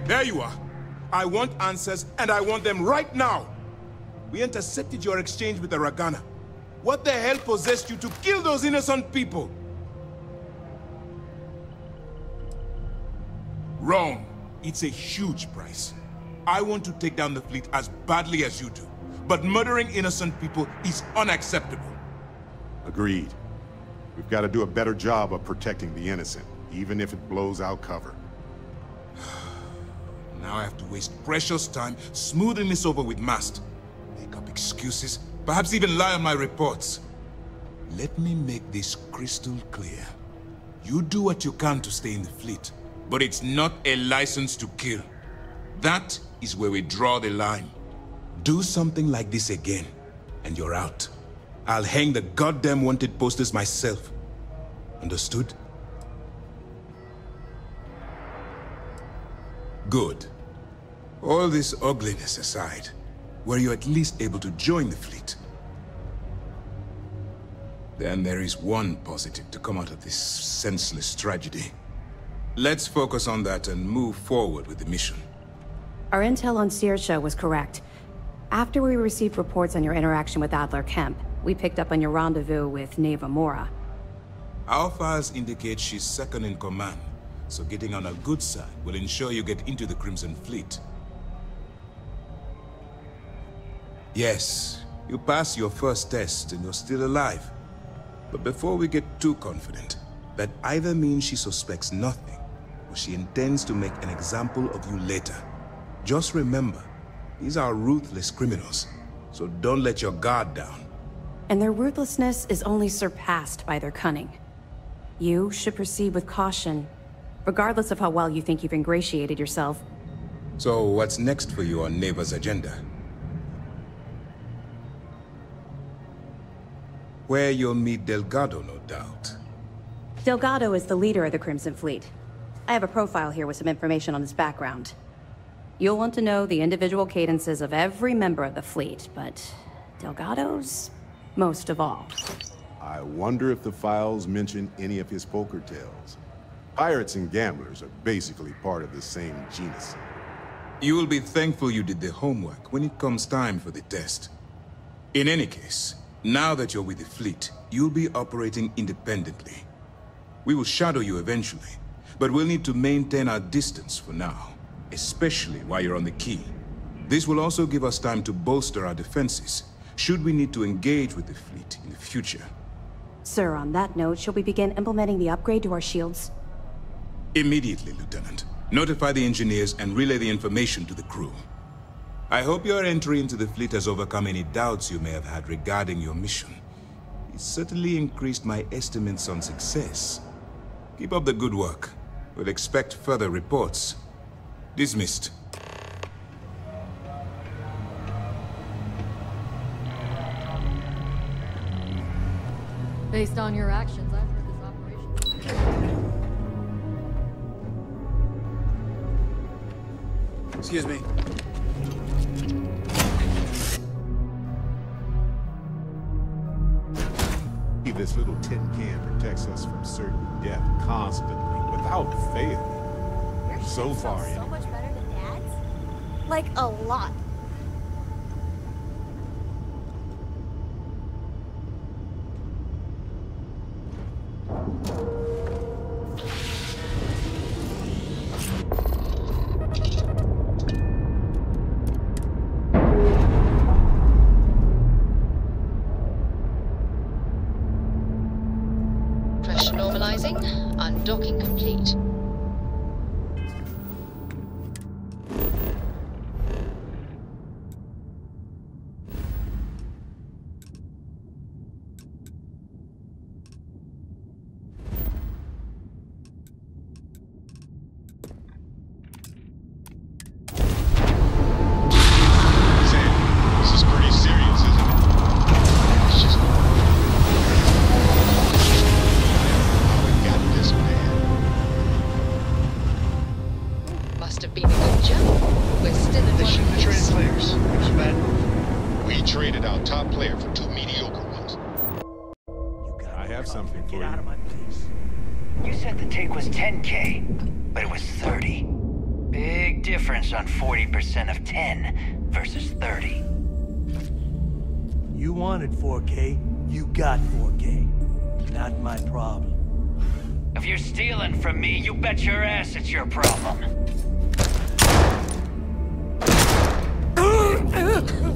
There you are. I want answers, and I want them right now. We intercepted your exchange with the Ragana. What the hell possessed you to kill those innocent people? Wrong. It's a huge price. I want to take down the fleet as badly as you do. But murdering innocent people is unacceptable. Agreed. We've got to do a better job of protecting the innocent, even if it blows out cover. Now I have to waste precious time smoothing this over with Mast. Make up excuses, perhaps even lie on my reports. Let me make this crystal clear. You do what you can to stay in the fleet, but it's not a license to kill. That is where we draw the line. Do something like this again, and you're out. I'll hang the goddamn wanted posters myself. Understood? Good. All this ugliness aside, were you at least able to join the fleet? Then there is one positive to come out of this senseless tragedy. Let's focus on that and move forward with the mission. Our intel on Saoirse was correct. After we received reports on your interaction with Adler Kemp, we picked up on your rendezvous with Neva Mora. Our files indicate she's second in command, so getting on her good side will ensure you get into the Crimson Fleet. Yes, you passed your first test and you're still alive. But before we get too confident, that either means she suspects nothing, or she intends to make an example of you later. Just remember, these are ruthless criminals, so don't let your guard down. And their ruthlessness is only surpassed by their cunning. You should proceed with caution, regardless of how well you think you've ingratiated yourself. So what's next for you on Neva's agenda? Where you'll meet Delgado, no doubt. Delgado is the leader of the Crimson Fleet. I have a profile here with some information on his background. You'll want to know the individual cadences of every member of the fleet, but Delgado's most of all. I wonder if the files mention any of his poker tales. Pirates and gamblers are basically part of the same genus. You will be thankful you did the homework when it comes time for the test. In any case, now that you're with the fleet, you'll be operating independently. We will shadow you eventually, but we'll need to maintain our distance for now, especially while you're on the key. This will also give us time to bolster our defenses, should we need to engage with the fleet in the future. Sir, on that note, shall we begin implementing the upgrade to our shields? Immediately, Lieutenant. Notify the engineers and relay the information to the crew. I hope your entry into the fleet has overcome any doubts you may have had regarding your mission. It certainly increased my estimates on success. Keep up the good work. We'll expect further reports. Dismissed. Based on your actions, I've heard this operation... Excuse me. This little tin can protects us from certain death constantly, without fail. Your So shit far, smells so anyway. much better than Dad's? Like, a lot. Normalizing, undocking complete. This is pretty serious, isn't it? It's just... got this bad. Must have been a good jump. We're still in They one should piece. trade players. It's bad. We traded our top player for two mediocre ones. I have something for Get out of you. my face. You said the take was 10K, but it was 30. Big difference. difference on 40% of 10 versus 30. You wanted 4K, you got 4K. Not my problem. If you're stealing from me, you bet your ass it's your problem.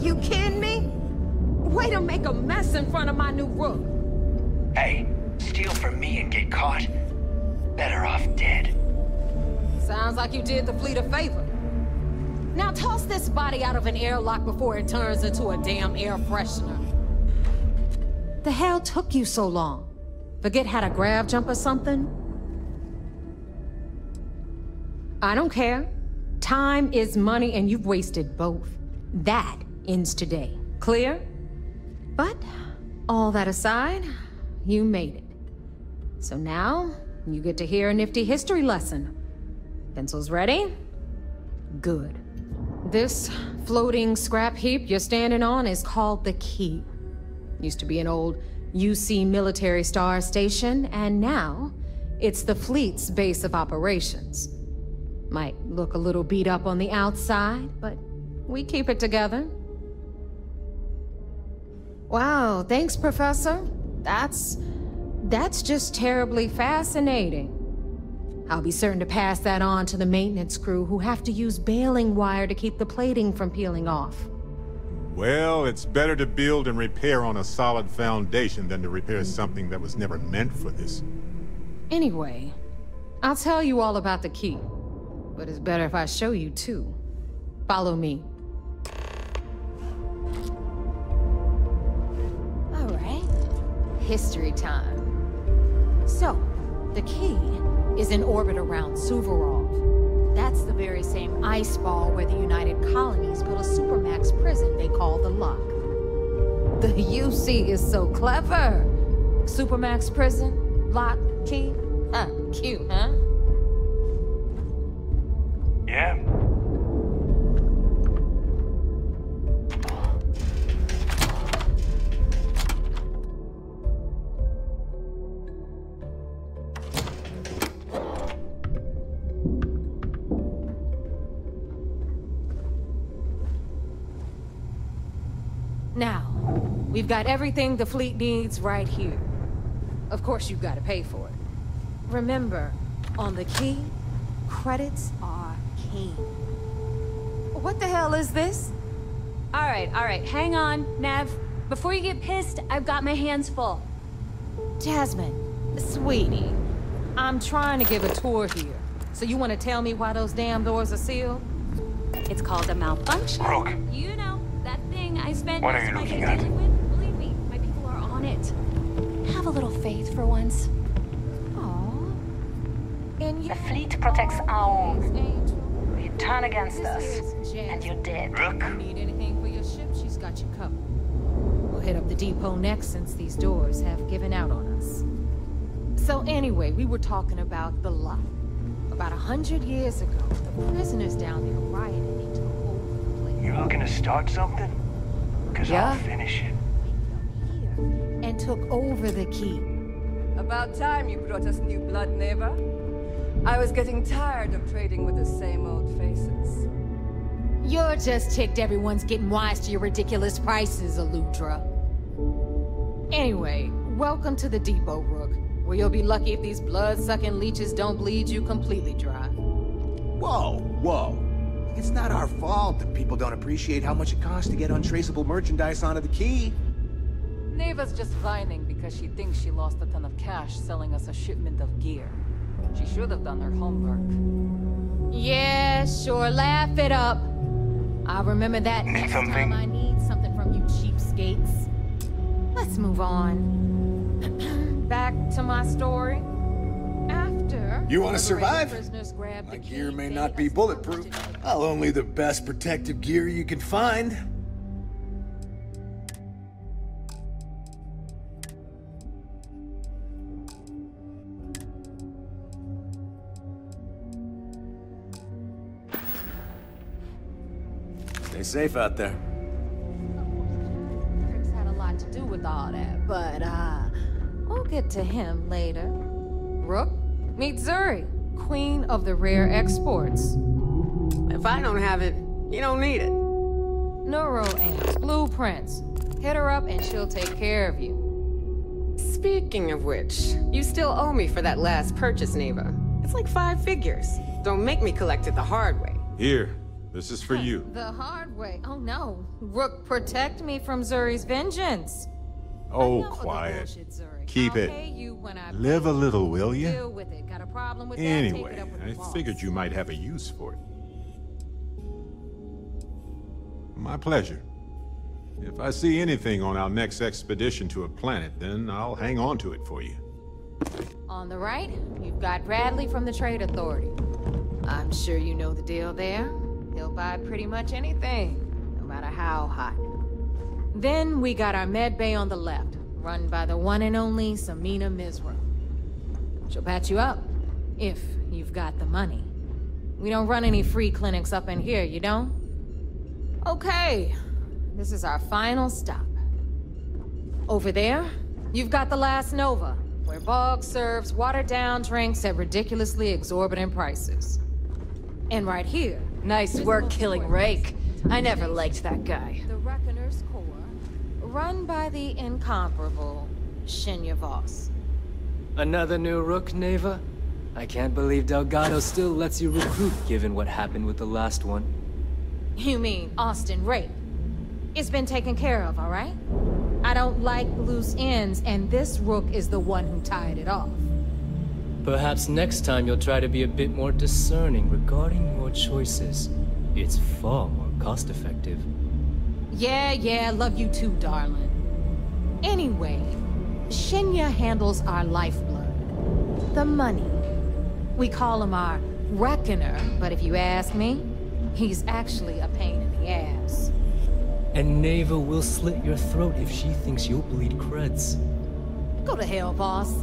You kidding me? Way to make a mess in front of my new rook. Hey, steal from me and get caught? Better off dead. Sounds like you did the fleet a favor. Now toss this body out of an airlock before it turns into a damn air freshener. The hell took you so long? Forget how to grav jump or something? I don't care. Time is money and you've wasted both. That ends today. Clear? But, all that aside, you made it. So now, you get to hear a nifty history lesson. Pencils ready? Good. This floating scrap heap you're standing on is called the Key. Used to be an old UC military star station, and now it's the fleet's base of operations. Might look a little beat up on the outside, but we keep it together. Wow, thanks, Professor. That's just terribly fascinating. I'll be certain to pass that on to the maintenance crew who have to use baling wire to keep the plating from peeling off. Well, it's better to build and repair on a solid foundation than to repair something that was never meant for this. Anyway, I'll tell you all about the Key. But it's better if I show you too. Follow me. All right. History time. So, the Key is in orbit around Suvorov. That's the very same ice ball where the United Colonies built a supermax prison they call the Lock. The UC is so clever. Supermax prison, Lock, Key. Cute, huh? Yeah. Now, we've got everything the fleet needs right here. Of course, you've got to pay for it. Remember, on the Key, credits are king. What the hell is this? All right, hang on, Nev. Before you get pissed, I've got my hands full. Jasmine, sweetie, I'm trying to give a tour here. So you want to tell me why those damn doors are sealed? It's called a malfunction. Rook. You know, that thing I spent What most are you of my looking day at? dealing with. Believe me, my people are on it. Have a little faith for once. And The fleet protects our own. You turn against us, and you're dead. Rook. If you need anything for your ship, she's got you covered. We'll hit up the depot next since these doors have given out on us. So anyway, we were talking about the Lock. About 100 years ago, the prisoners down there rioted into the whole place. You looking to start something? Because I'll finish it. Here, and took over the Key. About time you brought us new blood, neighbor. I was getting tired of trading with the same old faces. You're just ticked everyone's getting wise to your ridiculous prices, Aludra. Anyway, welcome to the depot, Rook, where you'll be lucky if these blood-sucking leeches don't bleed you completely dry. Whoa. It's not our fault that people don't appreciate how much it costs to get untraceable merchandise onto the Key. Neva's just whining because she thinks she lost a ton of cash selling us a shipment of gear. She should have done her homework. Yeah, sure, laugh it up. I'll remember that next time I need something from you cheapskates. Let's move on. Back to my story. After... You want to survive? Prisoners grabbed My the gear Key, may they not be bulletproof. I'll only the best protective gear you can find. Stay safe out there. Eric's had a lot to do with all that, but, we'll get to him later. Rook, meet Zuri, queen of the rare exports. My If I don't have it, you don't need it. Neuroamps, blueprints. Hit her up and she'll take care of you. Speaking of which, you still owe me for that last purchase, Neva. It's like 5 figures. Don't make me collect it the hard way. Here, this is for you. The hard way? Oh no. Rook, protect me from Zuri's vengeance. Oh, quiet. Keep it. Live a little, will you? Deal with it. Got a problem with Anyway, that? Take it up with the I boss. figured you might have a use for it. My pleasure. If I see anything on our next expedition to a planet, then I'll hang on to it for you. On the right, you've got Bradley from the Trade Authority. I'm sure you know the deal there. He'll buy pretty much anything, no matter how hot. Then we got our med bay on the left, run by the one and only Samina Mizra. She'll patch you up, if you've got the money. We don't run any free clinics up in here, you don't? Okay, this is our final stop. Over there, you've got the last Nova, where Bog serves watered-down drinks at ridiculously exorbitant prices. And right here... Nice work killing Rake. I never liked that guy. The Reckoner's Corps, run by the incomparable Shinya Voss. Another new Rook, Neva? I can't believe Delgado still lets you recruit, given what happened with the last one. You mean Austin Rake? It's been taken care of, all right? I don't like loose ends, and this Rook is the one who tied it off. Perhaps next time you'll try to be a bit more discerning regarding your choices. It's far more cost-effective. Yeah, love you too, darling. Anyway, Shinya handles our lifeblood. The money. We call him our Reckoner, but if you ask me, he's actually a pain in the ass. And Neva will slit your throat if she thinks you'll bleed creds. Go to hell, boss.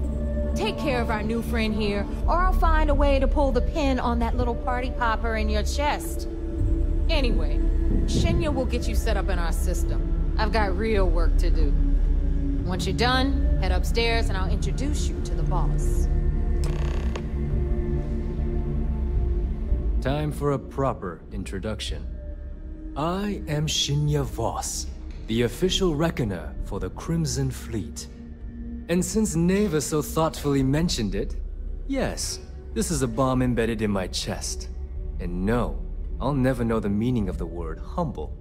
Take care of our new friend here, or I'll find a way to pull the pin on that little party popper in your chest. Anyway, Shinya will get you set up in our system. I've got real work to do. Once you're done, head upstairs and I'll introduce you to the boss. Time for a proper introduction. I am Shinya Voss, the official Reckoner for the Crimson Fleet. And since Neva so thoughtfully mentioned it, yes, this is a bomb embedded in my chest. And no, I'll never know the meaning of the word humble.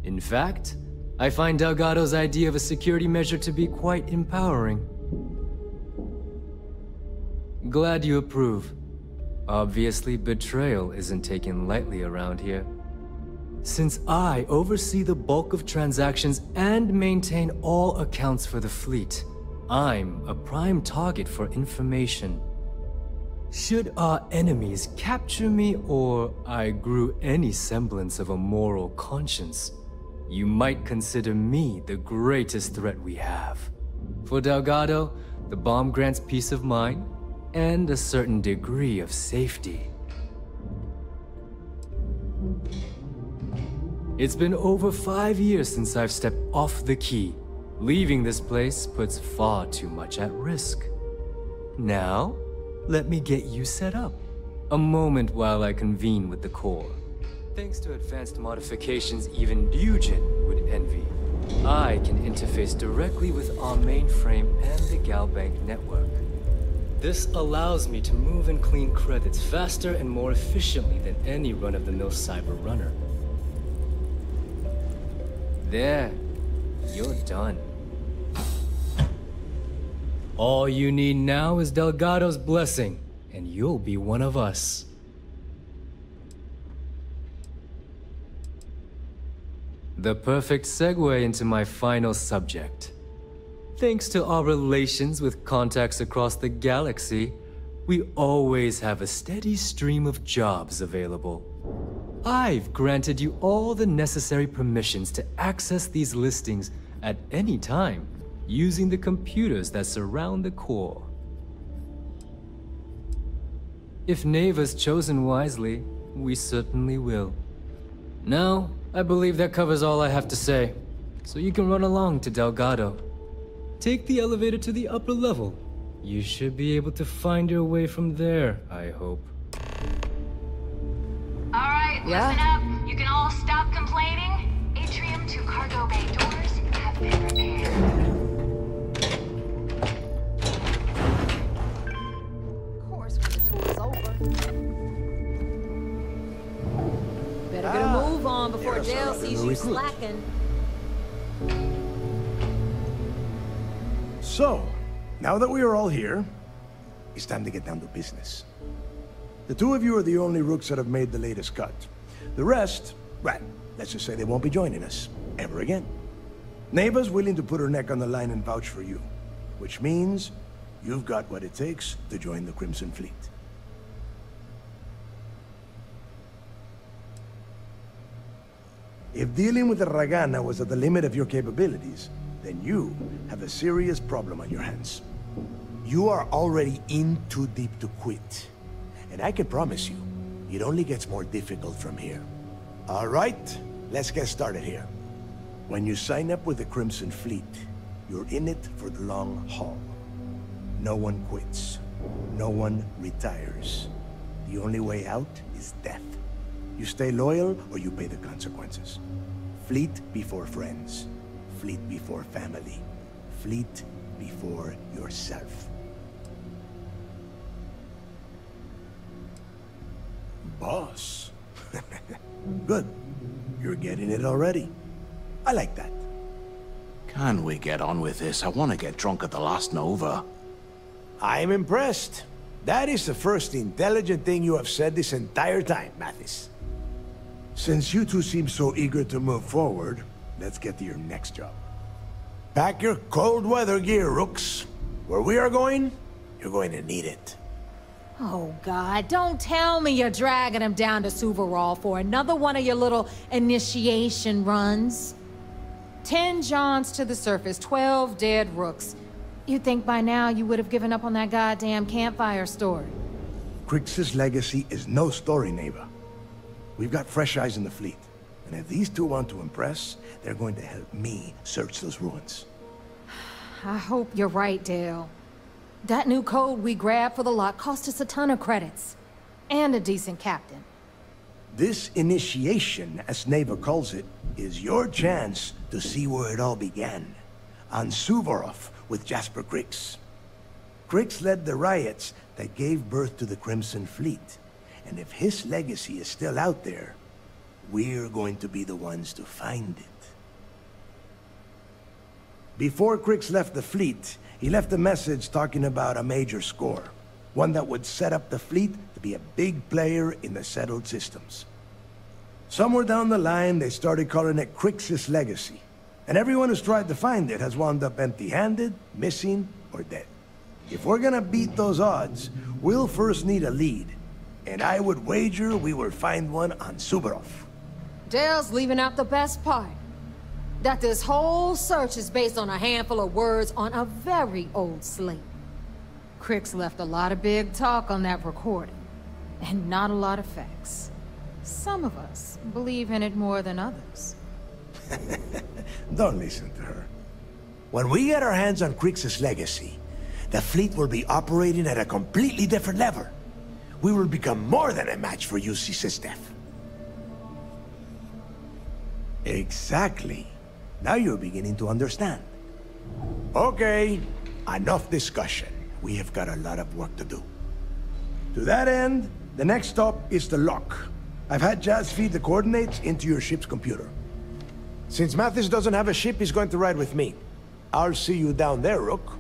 In fact, I find Delgado's idea of a security measure to be quite empowering. Glad you approve. Obviously, betrayal isn't taken lightly around here. Since I oversee the bulk of transactions and maintain all accounts for the fleet, I'm a prime target for information. Should our enemies capture me or I grew any semblance of a moral conscience, you might consider me the greatest threat we have. For Delgado, the bomb grants peace of mind and a certain degree of safety. It's been over 5 years since I've stepped off the key. Leaving this place puts far too much at risk. Now, let me get you set up. A moment while I convene with the core. Thanks to advanced modifications even Dugin would envy, I can interface directly with our mainframe and the Galbank network. This allows me to move and clean credits faster and more efficiently than any run-of-the-mill cyber runner. There, you're done. All you need now is Delgado's blessing, and you'll be one of us. The perfect segue into my final subject. Thanks to our relations with contacts across the galaxy, we always have a steady stream of jobs available. I've granted you all the necessary permissions to access these listings at any time, using the computers that surround the core. If Neva's chosen wisely, we certainly will. Now, I believe that covers all I have to say, so you can run along to Delgado. Take the elevator to the upper level. You should be able to find your way from there, I hope. Alright, Yeah. Listen up. You can all stop complaining. Atrium to cargo bay doors have been repaired. Of course, when the tour is over. Better get a move on before Dale sees you slacking. So, now that we are all here, it's time to get down to business. The two of you are the only rooks that have made the latest cut. The rest, well, let's just say they won't be joining us ever again. Neva's willing to put her neck on the line and vouch for you, which means you've got what it takes to join the Crimson Fleet. If dealing with the Ragana was at the limit of your capabilities, then you have a serious problem on your hands. You are already in too deep to quit. And I can promise you, it only gets more difficult from here. All right, let's get started here. When you sign up with the Crimson Fleet, you're in it for the long haul. No one quits. No one retires. The only way out is death. You stay loyal or you pay the consequences. Fleet before friends. Fleet before family. Fleet before yourself. Boss. Good. You're getting it already. I like that. Can we get on with this? I want to get drunk at the last Nova. I'm impressed. That is the first intelligent thing you have said this entire time, Mathis. Since you two seem so eager to move forward, let's get to your next job. Pack your cold weather gear, Rooks. Where we are going, you're going to need it. Oh, God, don't tell me you're dragging him down to Suvarol for another one of your little initiation runs. 10 Johns to the surface, 12 dead Rooks. You'd think by now you would have given up on that goddamn campfire story. Crix's legacy is no story, Neva. We've got fresh eyes in the fleet. And if these two want to impress, they're going to help me search those ruins. I hope you're right, Dale. That new code we grabbed for the lot cost us a ton of credits. And a decent captain. This initiation, as Neva calls it, is your chance to see where it all began. On Suvorov with Jasper Crix. Crix led the riots that gave birth to the Crimson Fleet. And if his legacy is still out there, we're going to be the ones to find it. Before Crix left the fleet, he left a message talking about a major score. One that would set up the fleet to be a big player in the settled systems. Somewhere down the line, they started calling it Crix's legacy. And everyone who's tried to find it has wound up empty-handed, missing, or dead. If we're gonna beat those odds, we'll first need a lead. And I would wager we will find one on Suvorov. Dale's leaving out the best part. That this whole search is based on a handful of words on a very old slate. Crix left a lot of big talk on that recording, and not a lot of facts. Some of us believe in it more than others. Don't listen to her. When we get our hands on Crix's legacy, the fleet will be operating at a completely different level. We will become more than a match for UC Sistef. Exactly. Now you're beginning to understand. Okay, enough discussion. We have got a lot of work to do. To that end, the next stop is the lock. I've had Jazz feed the coordinates into your ship's computer. Since Mathis doesn't have a ship, he's going to ride with me. I'll see you down there, Rook.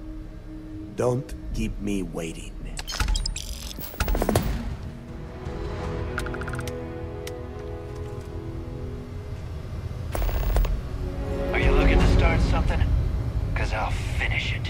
Don't keep me waiting. Are you looking to start something? 'Cause I'll finish it.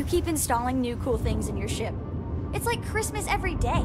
You keep installing new cool things in your ship. It's like Christmas every day.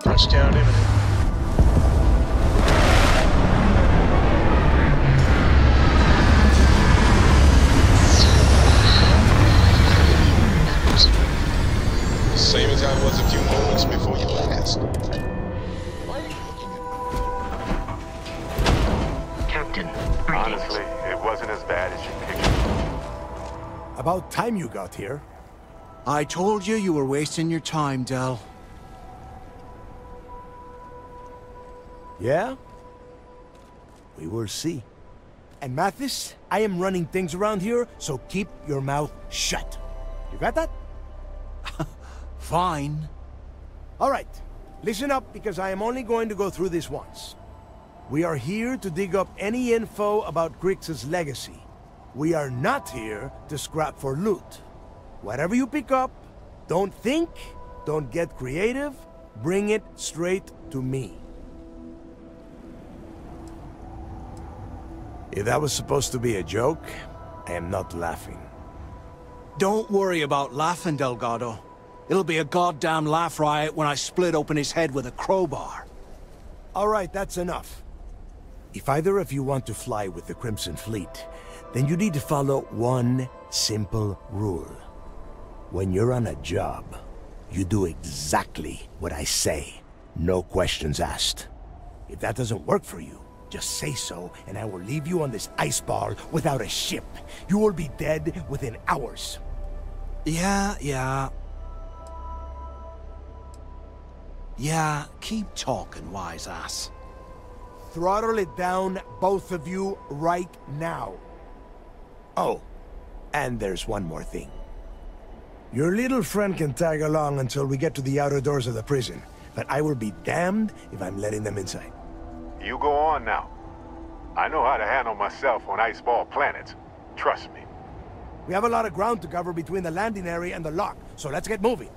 Touchdown imminent. Same as I was a few moments before you last. Why are you looking at me? Captain, honestly, it wasn't as bad as you pictured. About time you got here. I told you you were wasting your time, Del. Yeah? We will see. And Mathis, I am running things around here, so keep your mouth shut. You got that? Fine. All right. Listen up, because I am only going to go through this once. We are here to dig up any info about Grix's legacy. We are not here to scrap for loot. Whatever you pick up, don't think, don't get creative, bring it straight to me. If that was supposed to be a joke, I am not laughing. Don't worry about laughing, Delgado. It'll be a goddamn laugh riot when I split open his head with a crowbar. All right, that's enough. If either of you want to fly with the Crimson Fleet, then you need to follow one simple rule. When you're on a job, you do exactly what I say. No questions asked. If that doesn't work for you, just say so, and I will leave you on this ice ball without a ship. You will be dead within hours. Yeah, keep talking, wise ass. Throttle it down, both of you, right now. Oh, and there's one more thing. Your little friend can tag along until we get to the outer doors of the prison, but I will be damned if I'm letting them inside. You go on now. I know how to handle myself on iceball planets. Trust me. We have a lot of ground to cover between the landing area and the lock, so let's get moving.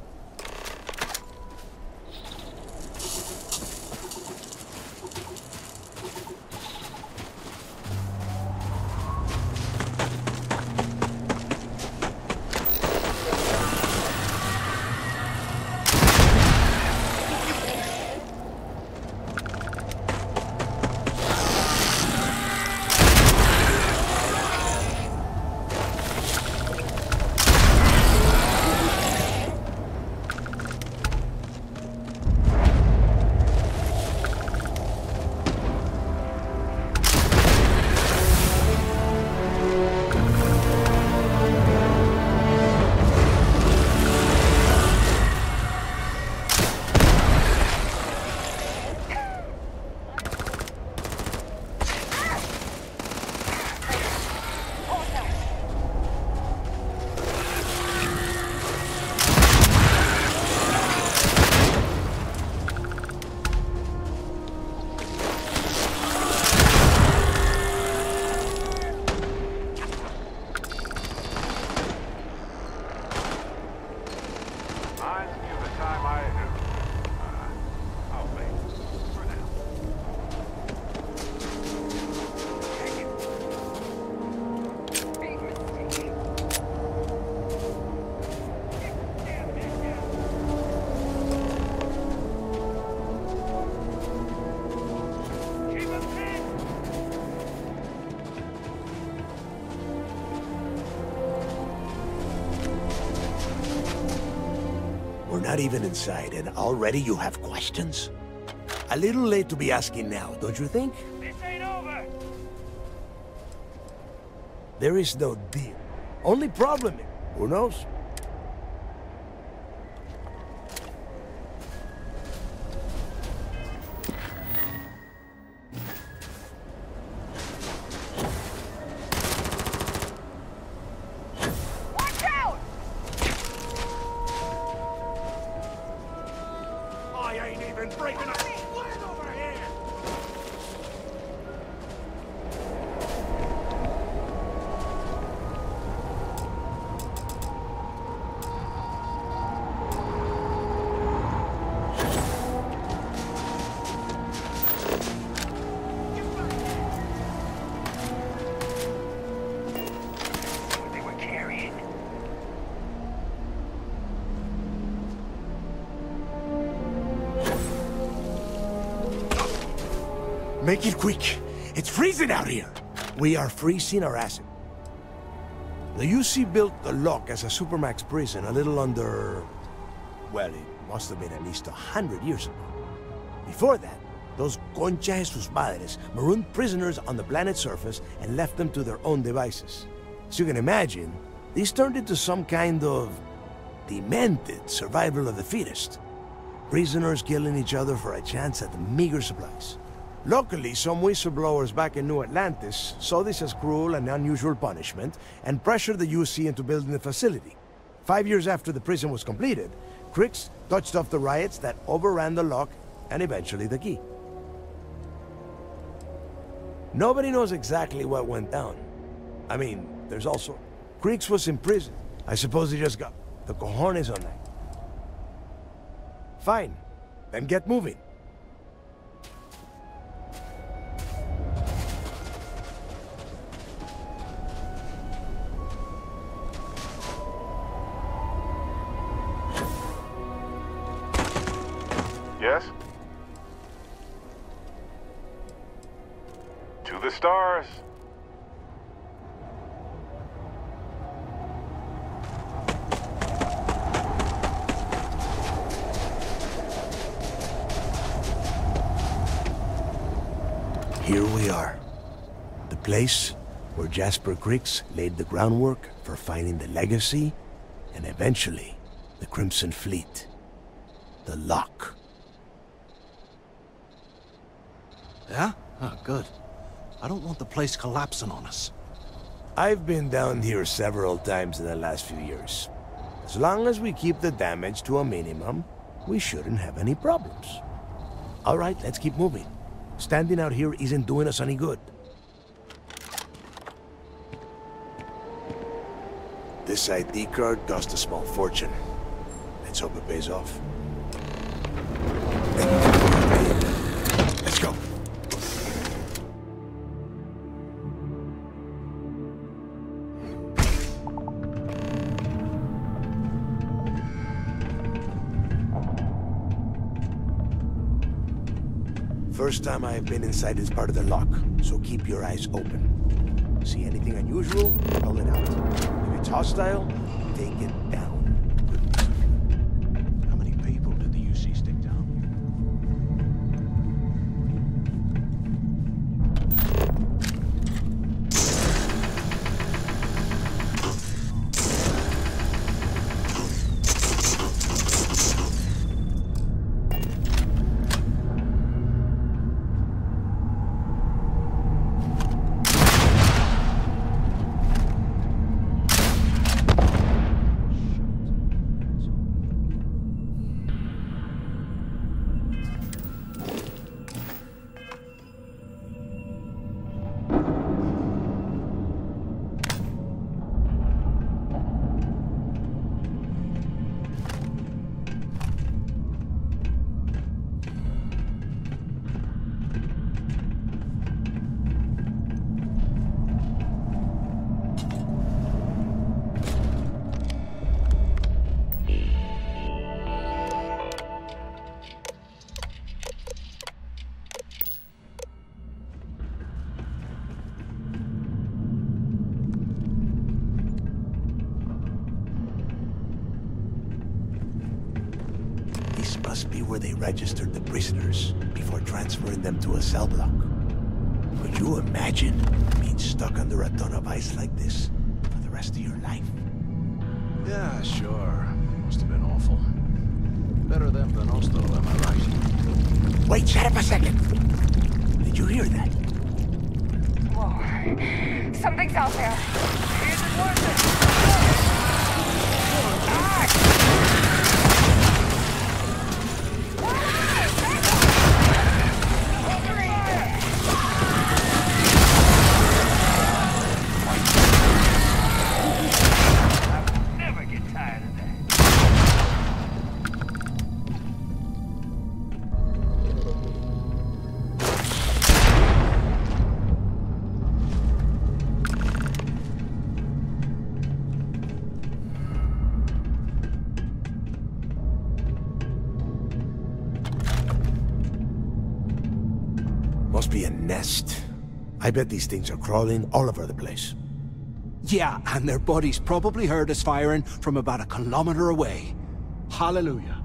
Not even inside, and already you have questions? A little late to be asking now, don't you think? This ain't over! There is no deal. Only problem is, who knows? Make it quick. It's freezing out here. We are freezing our asset. The UC built the lock as a Supermax prison a little under... well, it must have been at least 100 years ago. Before that, those concha de sus madres marooned prisoners on the planet's surface and left them to their own devices. As you can imagine, these turned into some kind of... demented survival of the fittest. Prisoners killing each other for a chance at the meager supplies. Luckily, some whistleblowers back in New Atlantis saw this as cruel and unusual punishment and pressured the UC into building the facility. 5 years after the prison was completed, Crix touched off the riots that overran the lock and eventually the key. Nobody knows exactly what went down. I mean, there's also... Crix was in prison. I suppose he just got the cojones on that. Fine. Then get moving. Yes? To the stars. Here we are. The place where Jasper Crix laid the groundwork for finding the legacy and eventually the Crimson Fleet. The lock. Yeah? Oh, good. I don't want the place collapsing on us. I've been down here several times in the last few years. As long as we keep the damage to a minimum, we shouldn't have any problems. All right, let's keep moving. Standing out here isn't doing us any good. This ID card cost a small fortune. Let's hope it pays off. Let's go. First time I have been inside this part of the lock, so keep your eyes open. See anything unusual? Roll it out. If it's hostile, take it down. How many people did the UC stick down Must be where they registered the prisoners before transferring them to a cell block. Could you imagine being stuck stuck under a ton of ice like this for the rest of your life. Yeah, sure. Must have been awful. Better them than us, though, am I right? Wait, shut up a second. Did you hear that? Whoa. Something's out there. It isn't worth it. I'll never get tired of that. Must be a nest. I bet these things are crawling all over the place. Yeah, and their buddies probably heard us firing from about 1 kilometer away. Hallelujah.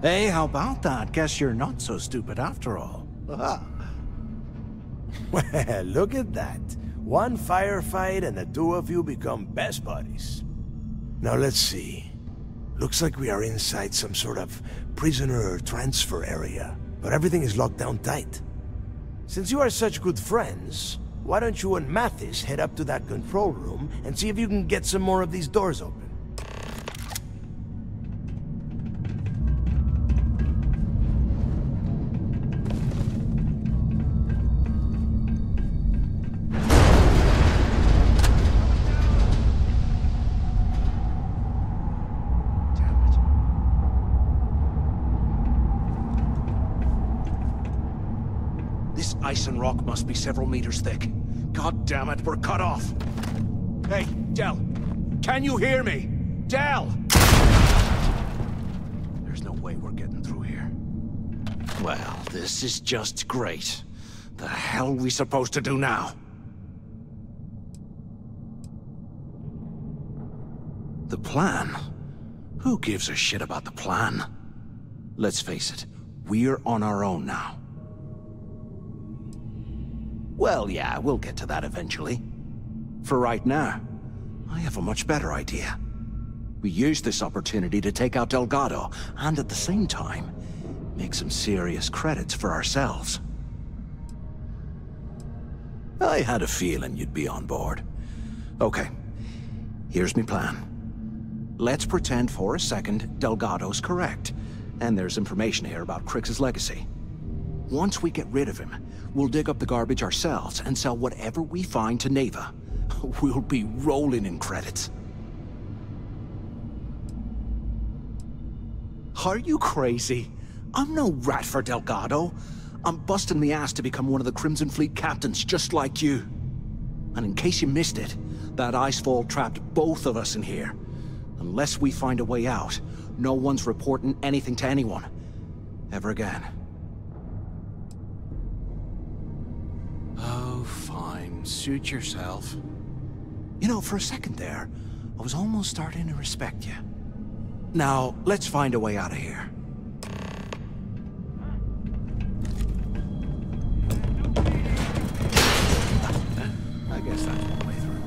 Hey, how about that? Guess you're not so stupid after all. Well, look at that. One firefight and the two of you become best buddies. Now let's see. Looks like we are inside some sort of prisoner transfer area, but everything is locked down tight. Since you are such good friends, why don't you and Mathis head up to that control room and see if you can get some more of these doors open? Ice and rock must be several meters thick. God damn it, we're cut off. Hey, Del, can you hear me? Del! There's no way we're getting through here. Well, this is just great. The hell are we supposed to do now? The plan? Who gives a shit about the plan? Let's face it, we're on our own now. Well, yeah, we'll get to that eventually. For right now, I have a much better idea. We use this opportunity to take out Delgado, and at the same time, make some serious credits for ourselves. I had a feeling you'd be on board. Okay, here's my plan. Let's pretend for a second Delgado's correct, and there's information here about Crix's legacy. Once we get rid of him, we'll dig up the garbage ourselves and sell whatever we find to Neva. We'll be rolling in credits. Are you crazy? I'm no rat for Delgado. I'm busting the ass to become one of the Crimson Fleet captains, just like you. And in case you missed it, that icefall trapped both of us in here. Unless we find a way out, no one's reporting anything to anyone. Ever again. Oh, fine. Suit yourself. You know, for a second there, I was almost starting to respect you. Now, let's find a way out of here. I guess that's one way through.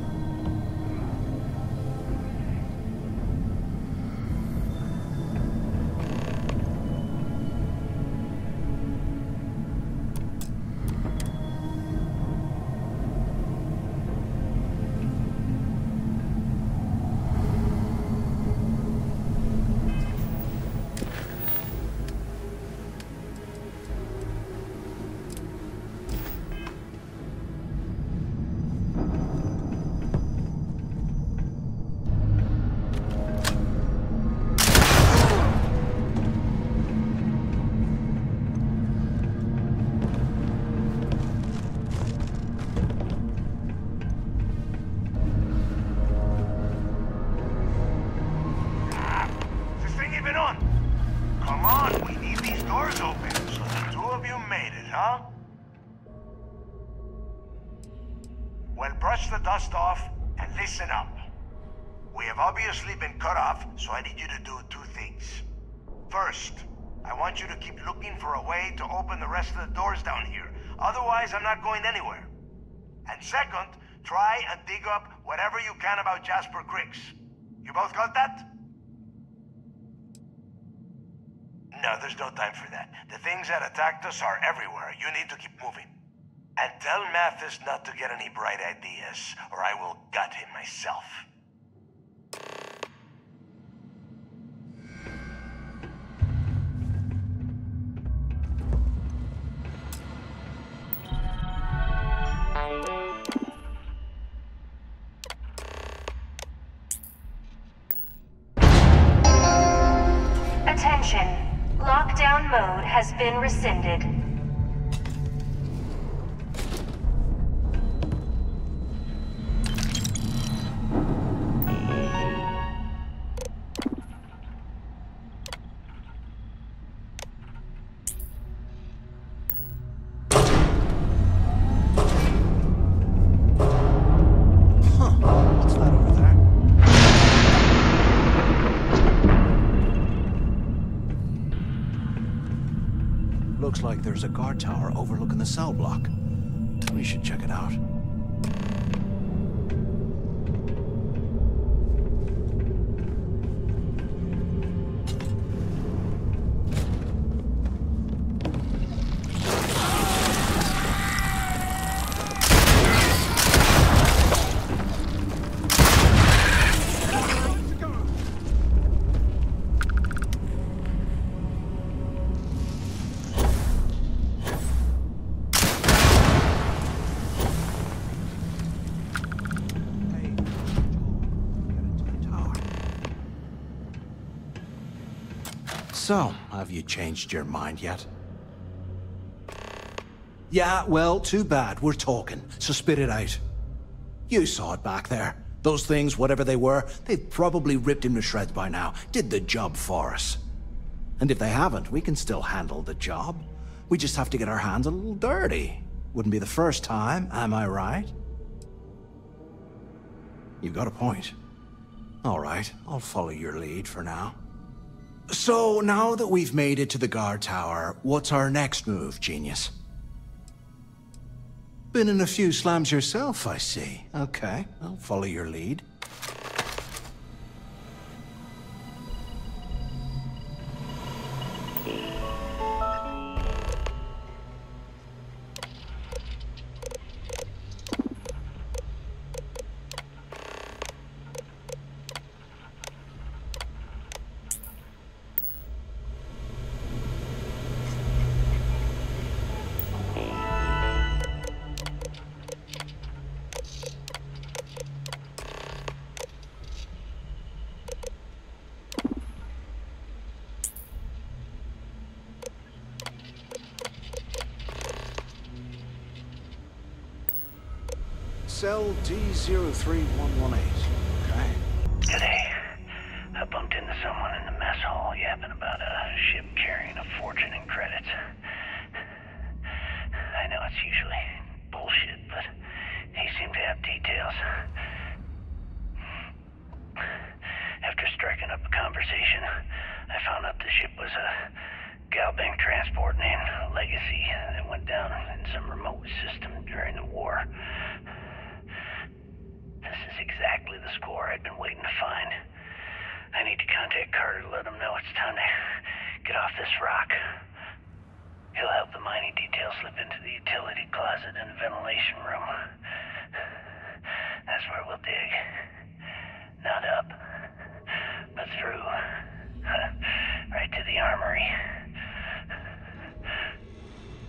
Well, brush the dust off and listen up. We have obviously been cut off, so I need you to do two things. First, I want you to keep looking for a way to open the rest of the doors down here. Otherwise, I'm not going anywhere. And second, try and dig up whatever you can about Jasper Cricks. You both got that? No, there's no time for that. The things that attacked us are everywhere. You need to keep moving. And tell Mathis not to get any bright ideas, or I will gut him myself. Attention. Lockdown mode has been rescinded. Looks like there's a guard tower overlooking the cell block. We should check it out. So, have you changed your mind yet? Yeah, well, too bad. We're talking, so spit it out. You saw it back there. Those things, whatever they were, they've probably ripped him to shreds by now. Did the job for us. And if they haven't, we can still handle the job. We just have to get our hands a little dirty. Wouldn't be the first time, am I right? You've got a point. All right, I'll follow your lead for now. So, now that we've made it to the guard tower, what's our next move, genius? Been in a few slams yourself, I see. Okay, I'll follow your lead. Cell D03118. Okay. Today, I bumped into someone in the mess hall yapping about a ship carrying a fortune in credits. I know it's usually bullshit, but he seemed to have details. After striking up a conversation, I found out the ship was a Galbank transport named Legacy that went down in some remote system during the war. This is exactly the score I'd been waiting to find. I need to contact Carter to let him know it's time to get off this rock. He'll help the mining detail slip into the utility closet in the ventilation room. That's where we'll dig. Not up, but through. Right to the armory.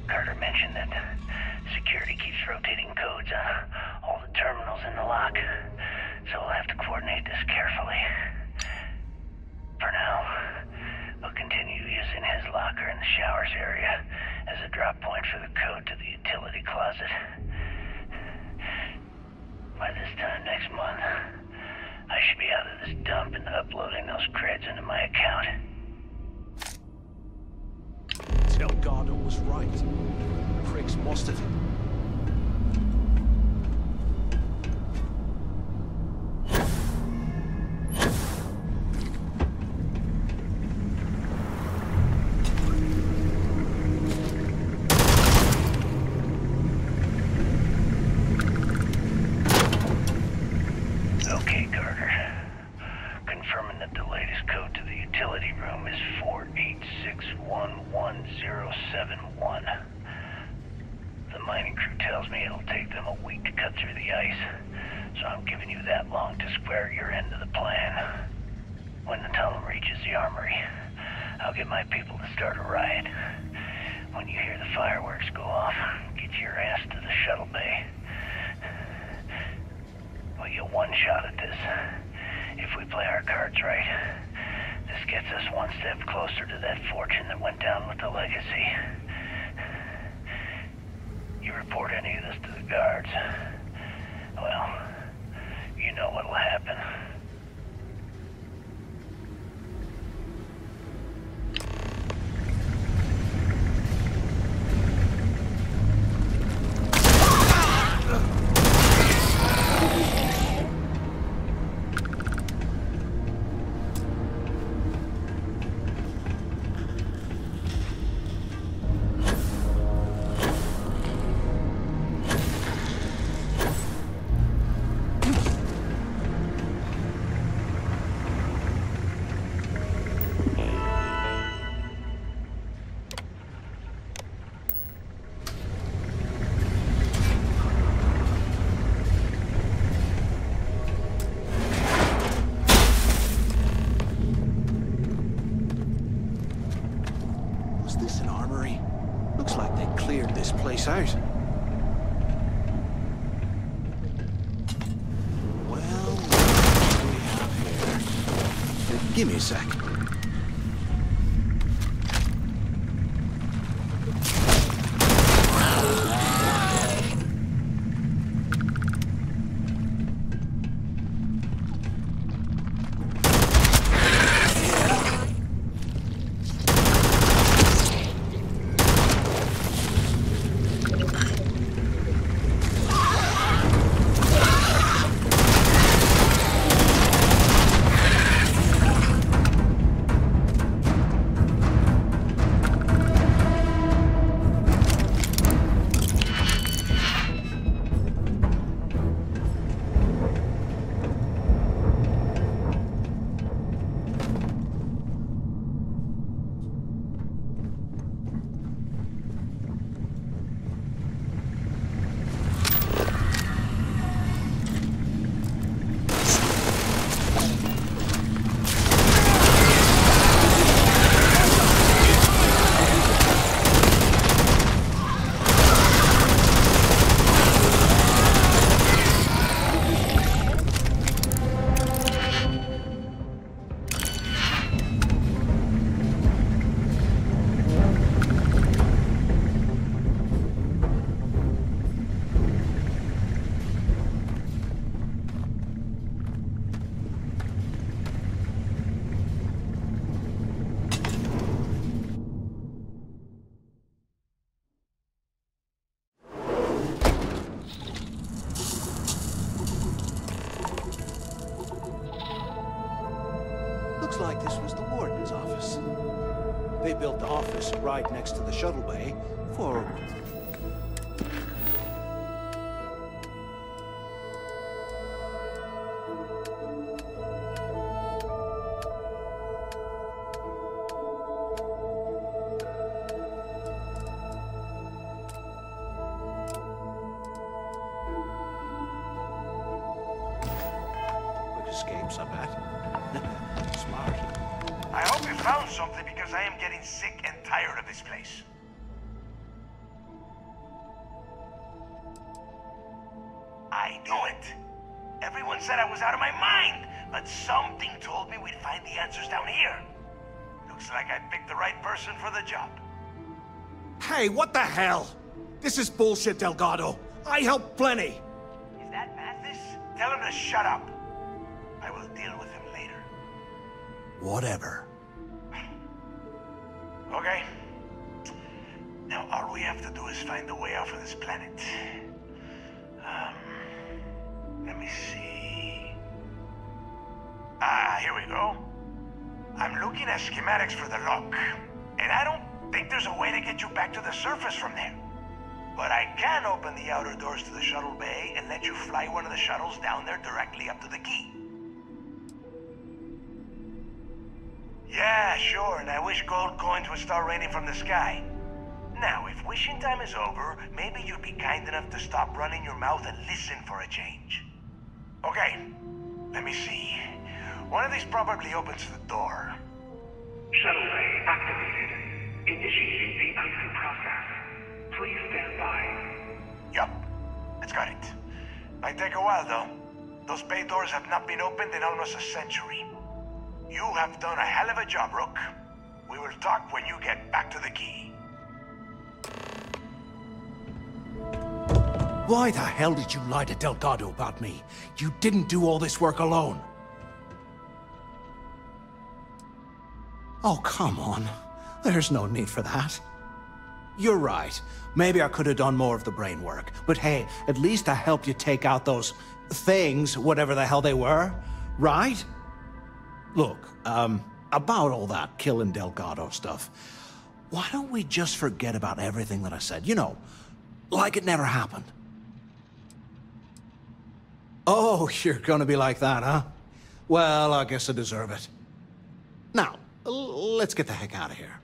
Carter mentioned that security keeps rotating codes on all the terminals in the lock, so we'll have to coordinate this carefully. For now, we'll continue using his locker in the showers area as a drop point for the code to the utility closet. By this time next month, I should be out of this dump and uploading those creds into my account. Delgado was right. Cricks must have. it'll take them a week to cut through the ice, so I'm giving you that long to square your end of the plan. When the tunnel reaches the armory, I'll get my people to start a riot. When you hear the fireworks go off, get your ass to the shuttle bay. We get one shot at this. If we play our cards right, this gets us one step closer to that fortune that went down with the legacy. You report any of this to the guards, well, you know what'll happen. Out. Well, what do we have here? Give me a sec. Looks like this was the warden's office. They built the office right next to the shuttle bay for... quick escapes, I bet. Smart. I hope you found something because I am getting sick and tired of this place. I knew it. Everyone said I was out of my mind, but something told me we'd find the answers down here. Looks like I picked the right person for the job. Hey, what the hell? This is bullshit, Delgado. I helped plenty. Is that Mathis? Tell him to shut up. I will deal with him later. Whatever. Okay. Now all we have to do is find a way off of this planet. Let me see. Here we go. I'm looking at schematics for the lock, and I don't think there's a way to get you back to the surface from there. But I can open the outer doors to the shuttle bay and let you fly one of the shuttles down there directly up to the key. Yeah, sure, and I wish gold coins would start raining from the sky. Now, if wishing time is over, maybe you'd be kind enough to stop running your mouth and listen for a change. Okay, let me see. One of these probably opens the door. Shuttle bay activated. Initiating the icing process. Please stand by. Yup, it's got it. Might take a while, though. Those bay doors have not been opened in almost a century. You have done a hell of a job, Rook. We will talk when you get back to the key. Why the hell did you lie to Delgado about me? You didn't do all this work alone. Oh, come on. There's no need for that. You're right. Maybe I could have done more of the brain work. But hey, at least I helped you take out those things, whatever the hell they were, right? Look, about all that killing Delgado stuff, why don't we just forget about everything that I said? You know, like it never happened. Oh, you're gonna be like that, huh? Well, I guess I deserve it. Now, let's get the heck out of here.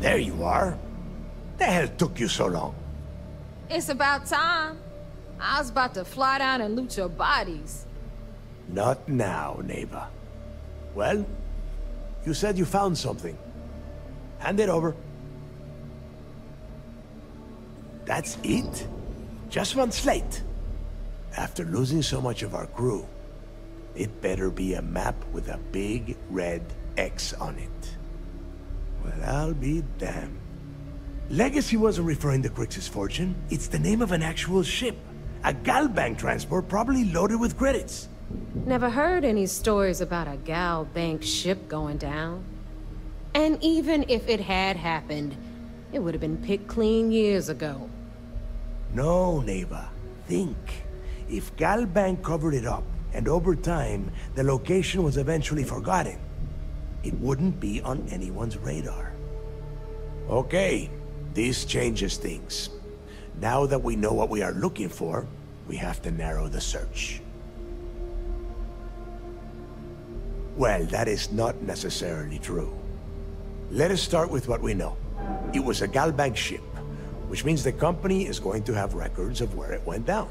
There you are. The hell took you so long? It's about time. I was about to fly down and loot your bodies. Not now, neighbor. Well, you said you found something. Hand it over. That's it? Just one slate? After losing so much of our crew, it better be a map with a big red X on it. Well, I'll be damned. Legacy wasn't referring to Crix's fortune. It's the name of an actual ship. A Galbank transport probably loaded with credits. Never heard any stories about a Gal Bank ship going down. And even if it had happened, it would have been picked clean years ago. No, neighbor. Think. If Galbank covered it up, and over time, the location was eventually forgotten, it wouldn't be on anyone's radar. Okay, this changes things. Now that we know what we are looking for, we have to narrow the search. Well, that is not necessarily true. Let us start with what we know. It was a Galbank ship, which means the company is going to have records of where it went down.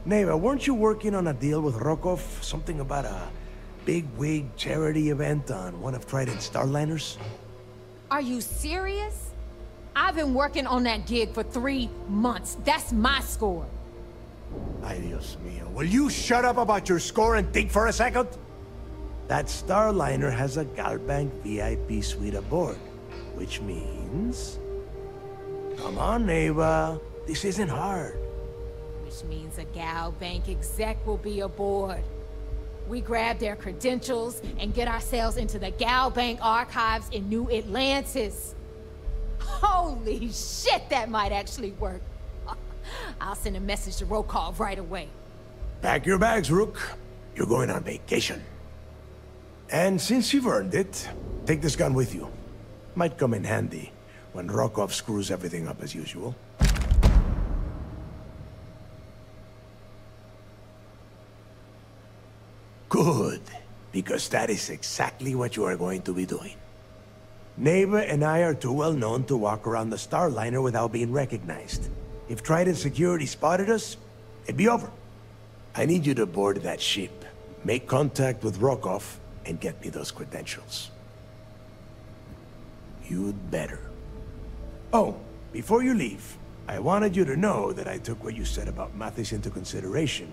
Neva, weren't you working on a deal with Rokov? Something about a big-wig charity event on one of Trident's starliners? Are you serious? I've been working on that gig for 3 months. That's my score. Ay, Dios mío. Will you shut up about your score and think for a second? That starliner has a Galbank VIP suite aboard, which means... Come on, Neva. This isn't hard. Which means a Gal Bank exec will be aboard. We grab their credentials and get ourselves into the Gal Bank archives in New Atlantis. Holy shit, that might actually work. I'll send a message to Rokov right away. Pack your bags, Rook. You're going on vacation. And since you've earned it, take this gun with you. Might come in handy when Rokov screws everything up as usual. Good, because that is exactly what you are going to be doing. Neva and I are too well known to walk around the starliner without being recognized. If Trident security spotted us, it'd be over. I need you to board that ship, make contact with Rokov, and get me those credentials. You'd better. Oh, before you leave, I wanted you to know that I took what you said about Mathis into consideration,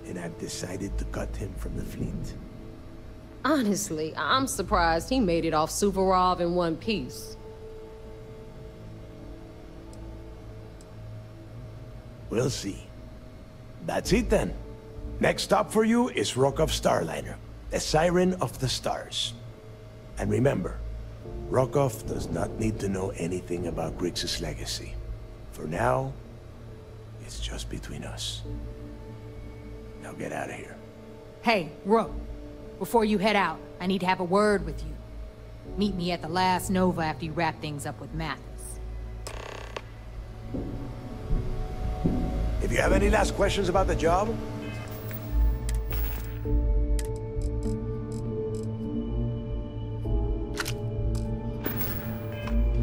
and I've decided to cut him from the fleet. Honestly, I'm surprised he made it off Suvorov in one piece. We'll see. That's it then. Next stop for you is Rokov Starliner, the Siren of the Stars. And remember, Rokov does not need to know anything about Grixis legacy. For now, it's just between us. Now get out of here. Hey, Rook. Before you head out, I need to have a word with you. Meet me at the last Nova after you wrap things up with Mathis. If you have any last questions about the job,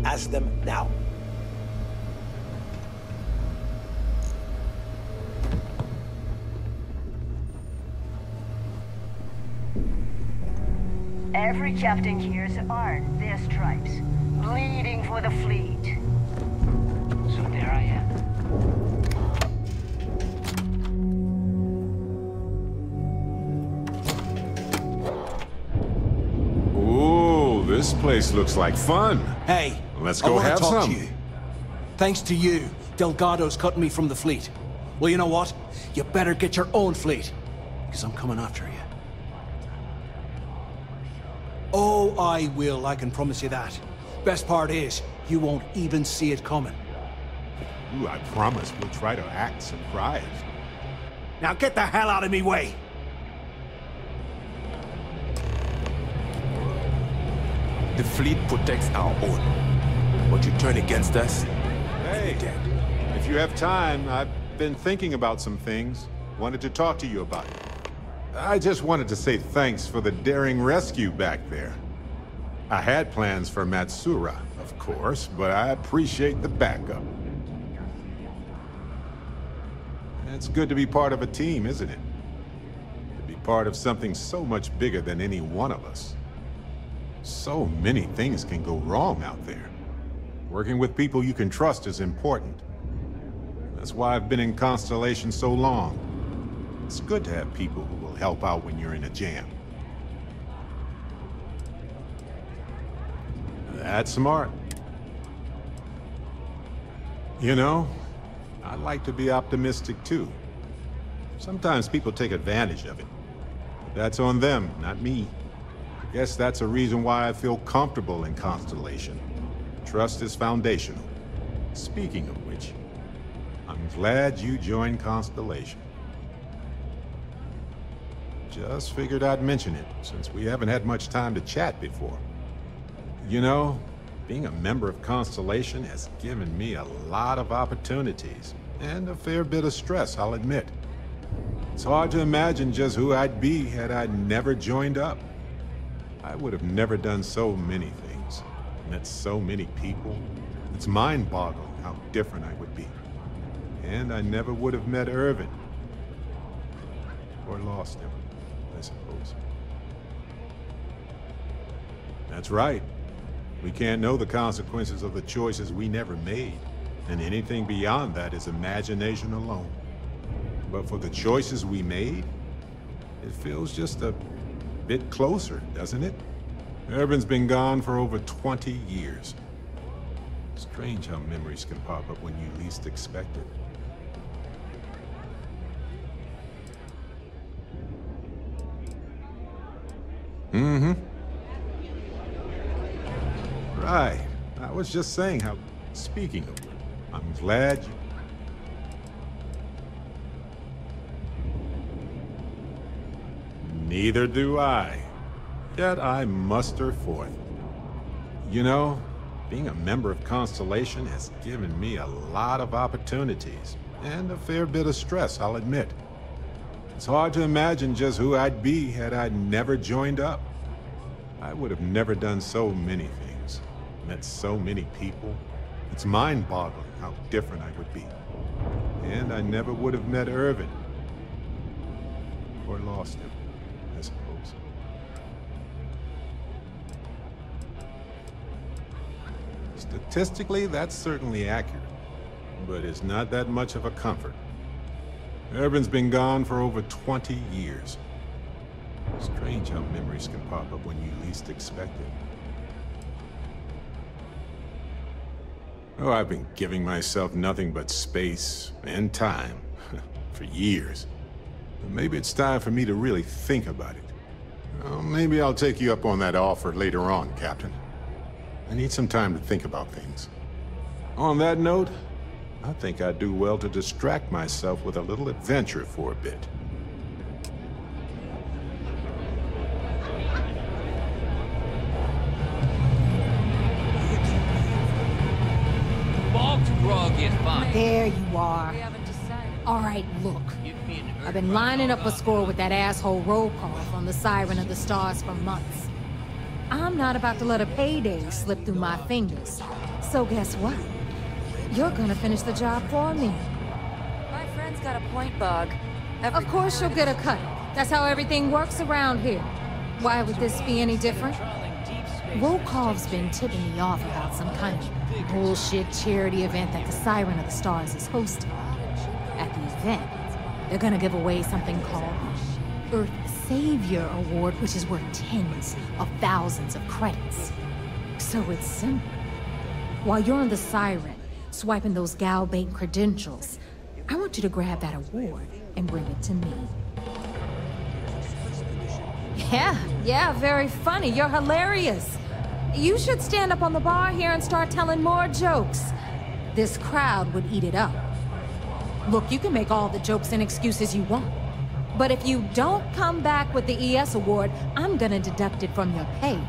ask them now. Every captain here's earned their stripes, bleeding for the fleet. So there I am. Ooh, this place looks like fun. Hey, let's go have talk some. to you. Thanks to you, Delgado's cutting me from the fleet. Well, you know what? You better get your own fleet, because I'm coming after you. Oh, I will, I can promise you that. Best part is, you won't even see it coming. Ooh, I promise we'll try to act surprised. Now get the hell out of me way! The fleet protects our own. What you turn against us, hey, if you have time, I've been thinking about some things. Wanted to talk to you about it. I just wanted to say thanks for the daring rescue back there. I had plans for Matsura, of course, but I appreciate the backup. It's good to be part of a team, isn't it? To be part of something so much bigger than any one of us. So many things can go wrong out there. Working with people you can trust is important. That's why I've been in Constellation so long. It's good to have people who will help out when you're in a jam. That's smart. You know, I like to be optimistic too. Sometimes people take advantage of it. But that's on them, not me. I guess that's a reason why I feel comfortable in Constellation. Trust is foundational. Speaking of which, I'm glad you joined Constellation. Just figured I'd mention it, since we haven't had much time to chat before. You know, being a member of Constellation has given me a lot of opportunities, and a fair bit of stress, I'll admit. It's hard to imagine just who I'd be had I never joined up. I would have never done so many things, met so many people. It's mind-boggling how different I would be. And I never would have met Erwin. Or lost him, I suppose. That's right. We can't know the consequences of the choices we never made, and anything beyond that is imagination alone. But for the choices we made, it feels just a bit closer, doesn't it? Erwin's been gone for over 20 years. Strange how memories can pop up when you least expect it. Mm-hmm. Right. I was just saying how, speaking of, I'm glad you... Neither do I. Yet I muster forth. You know, being a member of Constellation has given me a lot of opportunities, and a fair bit of stress, I'll admit. It's hard to imagine just who I'd be had I never joined up. I would have never done so many things, met so many people. It's mind-boggling how different I would be. And I never would have met Erwin. Or lost him, I suppose. Statistically, that's certainly accurate, but it's not that much of a comfort. Erwin's been gone for over 20 years. Strange how memories can pop up when you least expect it. Oh, I've been giving myself nothing but space and time for years. But maybe it's time for me to really think about it. Well, maybe I'll take you up on that offer later on, Captain. I need some time to think about things. On that note, I think I'd do well to distract myself with a little adventure for a bit. Grog is fine. There you are. All right, look. I've been lining up a score with that asshole roll call from the Siren of the Stars for months. I'm not about to let a payday slip through my fingers. So guess what? You're gonna finish the job for me. My friend's got a point, Bug. Of course you'll get a cut. That's how everything works around here. Why would this be any different? Rokov's been tipping me off about some kind of bullshit charity event that the Siren of the Stars is hosting. At the event, they're gonna give away something called Earth Savior Award, which is worth tens of thousands of credits. So it's simple. While you're on the Siren, swiping those gal-bait credentials, I want you to grab that award and bring it to me. Yeah, very funny. You're hilarious. You should stand up on the bar here and start telling more jokes. This crowd would eat it up. Look, you can make all the jokes and excuses you want. But if you don't come back with the ES award, I'm gonna deduct it from your pay.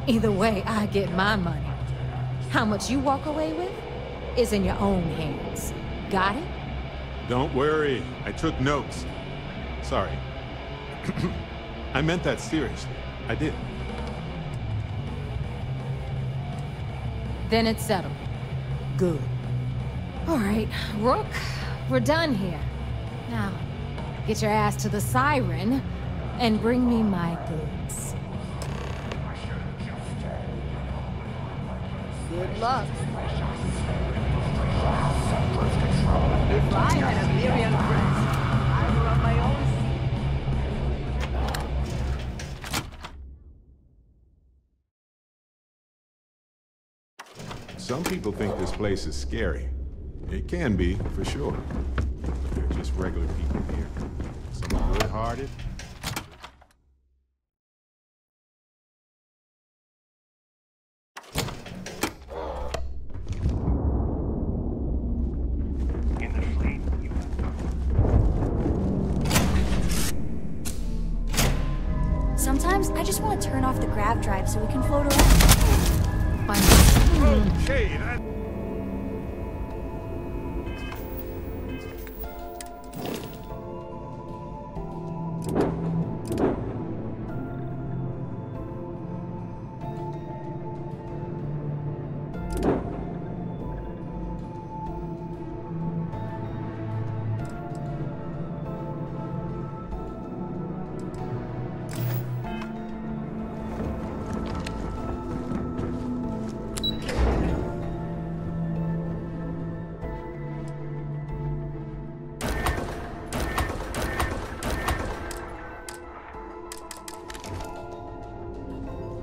Either way, I get my money. How much you walk away with is in your own hands. Got it? Don't worry, I took notes. Sorry. I meant that seriously. I did. Then it's settled. Good. All right, Rook, we're done here. Now, get your ass to the Siren and bring me my goods. Good luck. If I had a million friends, I would run my own seat. Some people think this place is scary. It can be, for sure. But they're just regular people here. Some good-hearted. Sometimes I just want to turn off the grav drive so we can float around. Okay, that...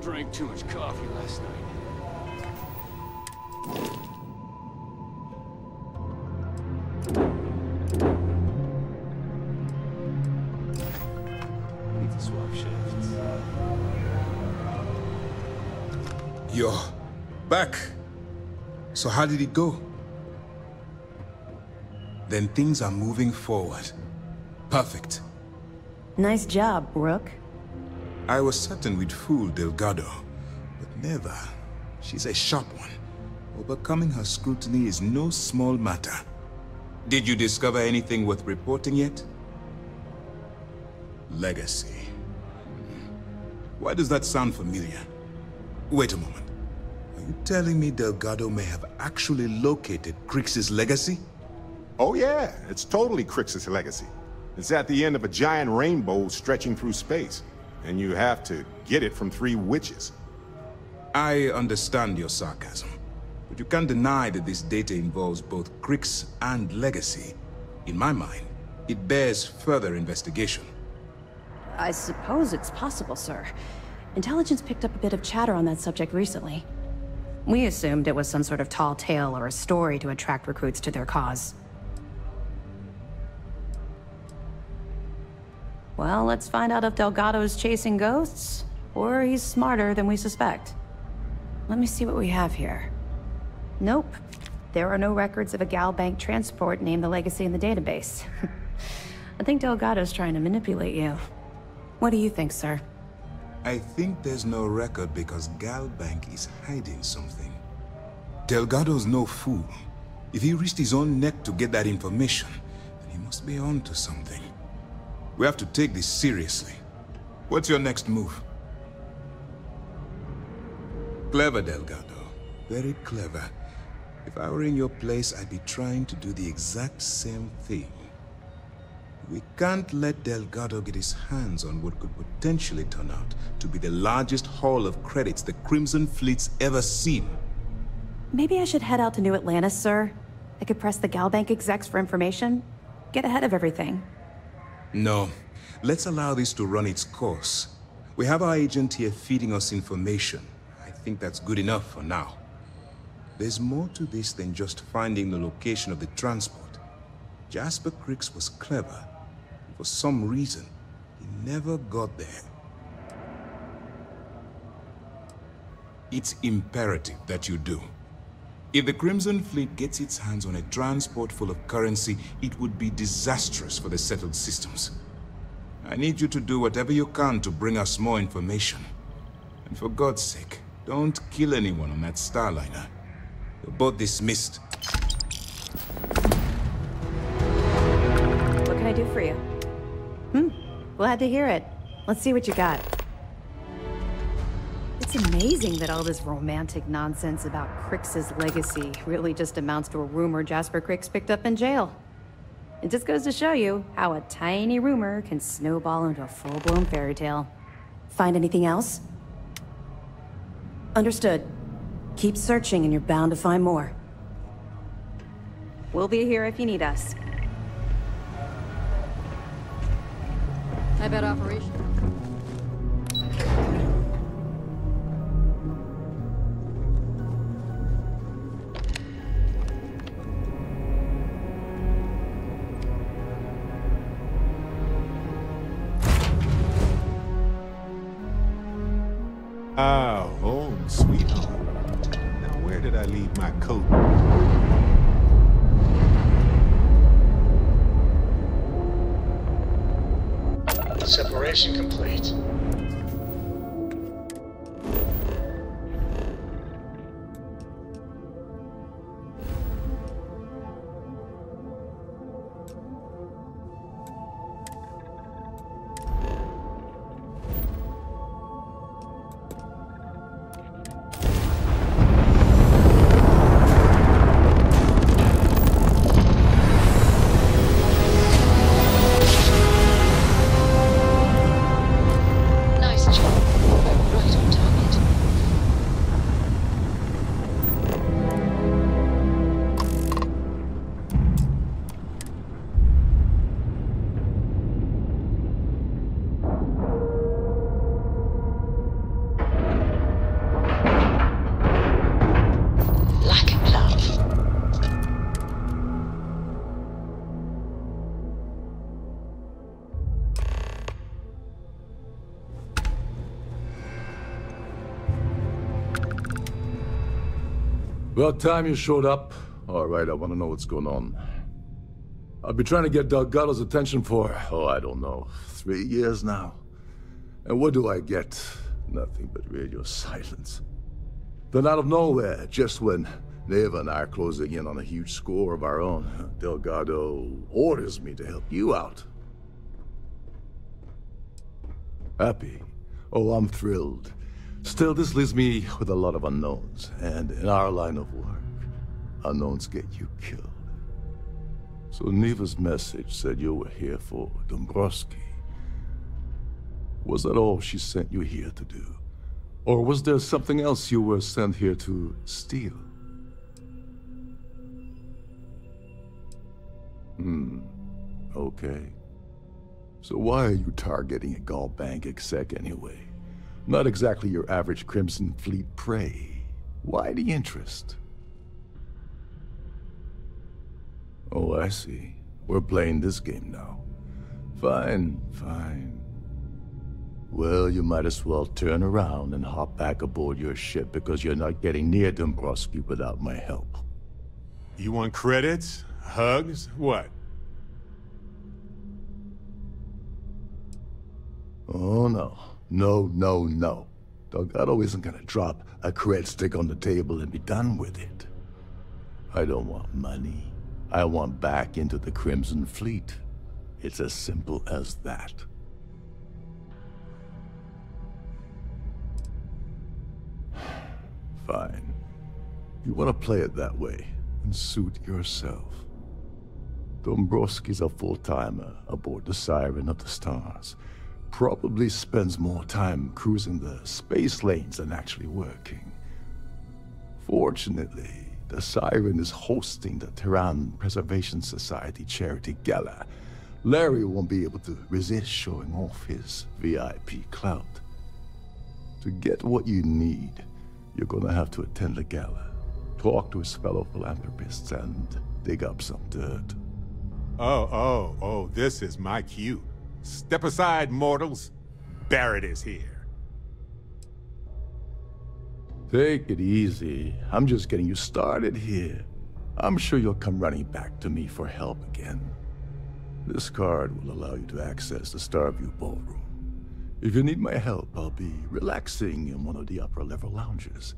Drank too much coffee last night. Need to swap shifts. You're back. So how did it go? Then things are moving forward. Perfect. Nice job, Rook. I was certain we'd fool Delgado, but never. She's a sharp one. Overcoming her scrutiny is no small matter. Did you discover anything worth reporting yet? Legacy. Why does that sound familiar? Wait a moment. Are you telling me Delgado may have actually located Crix's legacy? Oh yeah, it's totally Crix's legacy. It's at the end of a giant rainbow stretching through space. And you have to get it from 3 witches. I understand your sarcasm, but you can't deny that this data involves both Crix and legacy. In my mind, it bears further investigation. I suppose it's possible, sir. Intelligence picked up a bit of chatter on that subject recently. We assumed it was some sort of tall tale or a story to attract recruits to their cause. Well, let's find out if Delgado's chasing ghosts, or he's smarter than we suspect. Let me see what we have here. Nope. There are no records of a Galbank transport named the Legacy in the database. I think Delgado's trying to manipulate you. What do you think, sir? I think there's no record because Galbank is hiding something. Delgado's no fool. If he risked his own neck to get that information, then he must be on to something. We have to take this seriously. What's your next move? Clever, Delgado. Very clever. If I were in your place, I'd be trying to do the exact same thing. We can't let Delgado get his hands on what could potentially turn out to be the largest haul of credits the Crimson Fleet's ever seen. Maybe I should head out to New Atlantis, sir. I could press the Galbank execs for information. Get ahead of everything. No. Let's allow this to run its course. We have our agent here feeding us information. I think that's good enough for now. There's more to this than just finding the location of the transport. Jasper Crix was clever. For some reason, he never got there. It's imperative that you do. If the Crimson Fleet gets its hands on a transport full of currency, it would be disastrous for the settled systems. I need you to do whatever you can to bring us more information. And for God's sake, don't kill anyone on that Starliner. You're both dismissed. What can I do for you? Glad to hear it. Let's see what you got. It's amazing that all this romantic nonsense about Crix's legacy really just amounts to a rumor Jasper Crix picked up in jail. It just goes to show you how a tiny rumor can snowball into a full-blown fairy tale. Find anything else? Understood. Keep searching and you're bound to find more. We'll be here if you need us. I bet operation. Ah, home sweet home. Now where did I leave my coat? Separation complete. About time you showed up. All right, I want to know what's going on. I've been trying to get Delgado's attention for, I don't know, 3 years now. And what do I get? Nothing but radio silence. Then out of nowhere, just when Neva and I are closing in on a huge score of our own, Delgado orders me to help you out. Happy? Oh, I'm thrilled. Still, this leaves me with a lot of unknowns, and in our line of work, unknowns get you killed. So Neva's message said you were here for Dombrowski. Was that all she sent you here to do? Or was there something else you were sent here to steal? Okay. So why are you targeting a Gall Bank exec anyway? Not exactly your average Crimson Fleet prey. Why the interest? Oh, I see. We're playing this game now. Fine, fine. Well, you might as well turn around and hop back aboard your ship because you're not getting near Dombrowski without my help. You want credits? Hugs? What? Oh, no. No, no, no. Delgado isn't gonna drop a cred stick on the table and be done with it. I don't want money. I want back into the Crimson Fleet. It's as simple as that. Fine. You want to play it that way, and suit yourself. Dombrowski's a full-timer aboard the Siren of the Stars. Probably spends more time cruising the space lanes than actually working. Fortunately, the Siren is hosting the Terran Preservation Society charity gala. Larry won't be able to resist showing off his VIP clout. To get what you need, you're gonna have to attend the gala, talk to his fellow philanthropists, and dig up some dirt. Oh, this is my cue. Step aside, mortals. Barrett is here. Take it easy. I'm just getting you started here. I'm sure you'll come running back to me for help again. This card will allow you to access the Starview Ballroom. If you need my help, I'll be relaxing in one of the upper-level lounges.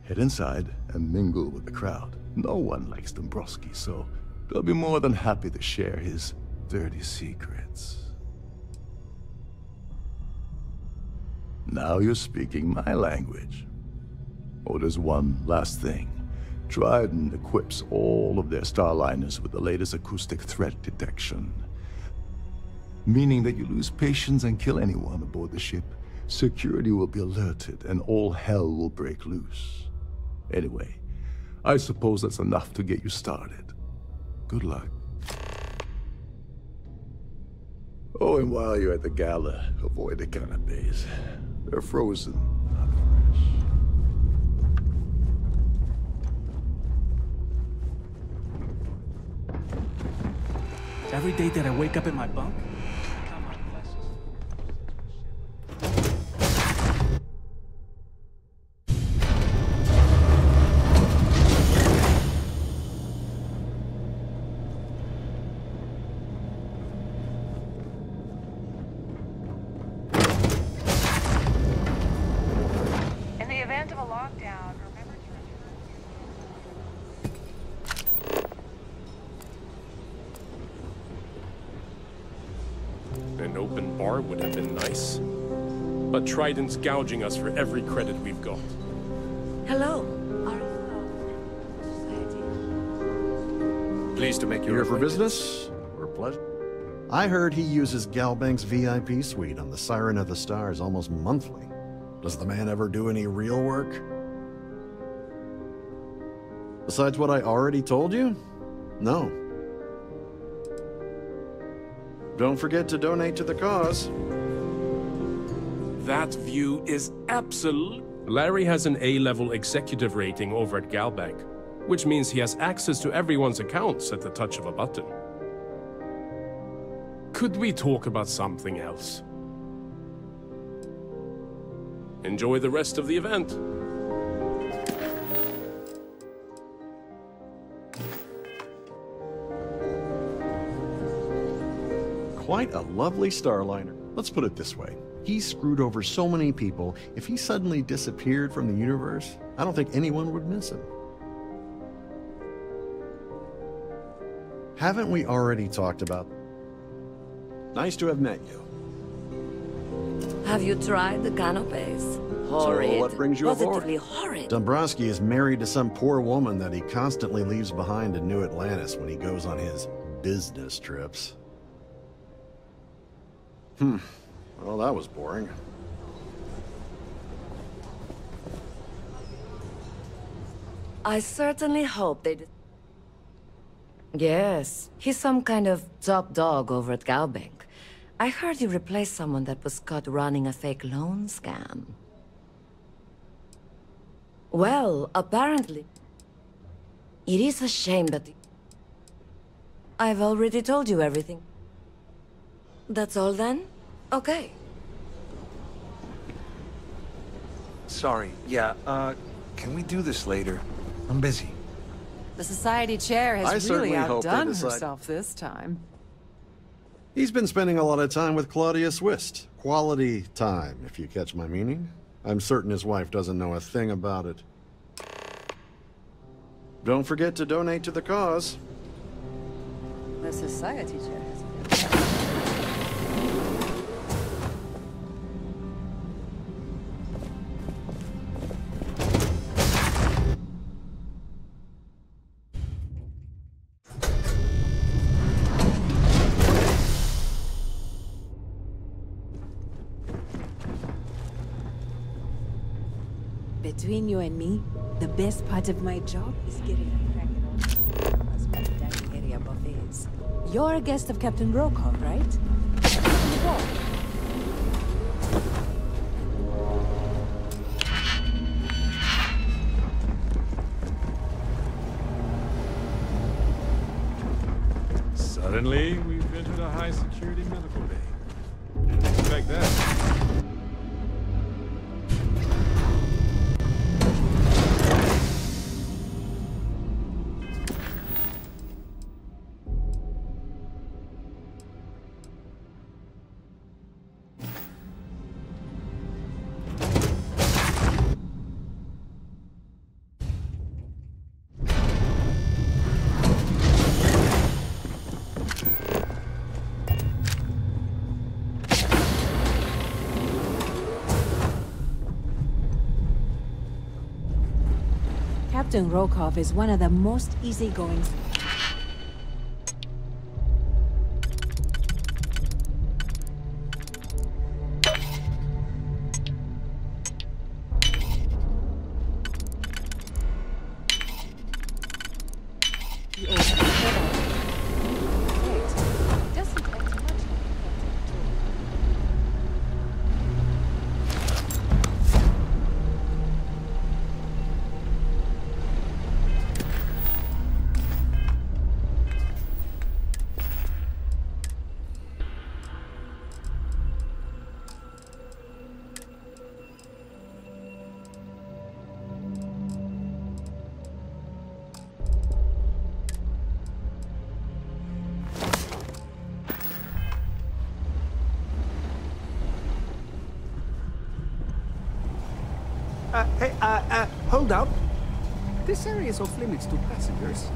Head inside and mingle with the crowd. No one likes Dombrowski, so they'll be more than happy to share his dirty secrets. Now you're speaking my language. Oh, there's one last thing. Trident equips all of their starliners with the latest acoustic threat detection. Meaning that you lose patience and kill anyone aboard the ship, security will be alerted and all hell will break loose. Anyway, I suppose that's enough to get you started. Good luck. Oh, and while you're at the gala, avoid the canapes. They're frozen, not fresh. Every day that I wake up in my bunk, would have been nice. But Trident's gouging us for every credit we've got. Hello. Pleased to make you here for business or pleasure? I heard he uses Galbank's VIP suite on the Siren of the Stars almost monthly. Does the man ever do any real work? Besides what I already told you? No. Don't forget to donate to the cause. That view is absolute. Larry has an A-level executive rating over at Galbank, which means he has access to everyone's accounts at the touch of a button. Could we talk about something else? Enjoy the rest of the event. Quite a lovely starliner. Let's put it this way. He screwed over so many people, if he suddenly disappeared from the universe, I don't think anyone would miss him. Haven't we already talked about? Nice to have met you. Have you tried the canopies? Horrid. So what brings you aboard? Positively horrid. Dombrowski is married to some poor woman that he constantly leaves behind in New Atlantis when he goes on his business trips. Well, that was boring. I certainly hope they did. Yes, he's some kind of top dog over at Galbank. I heard you replaced someone that was caught running a fake loan scam. Well, apparently, it is a shame that I've already told you everything. That's all then? Okay. Sorry, yeah, can we do this later? I'm busy. The society chair has really outdone decide... herself this time. He's been spending a lot of time with Claudia Swist. Quality time, if you catch my meaning. I'm certain his wife doesn't know a thing about it. Don't forget to donate to the cause. The society chair has... Between you and me, the best part of my job is getting a crack at all the dining area buffets. You're a guest of Captain Brokaw, right? Suddenly, we've entered a high-security medical bay. Didn't expect that. Captain Rokov is one of the most easygoing... Hold up. This area is off limits to passengers.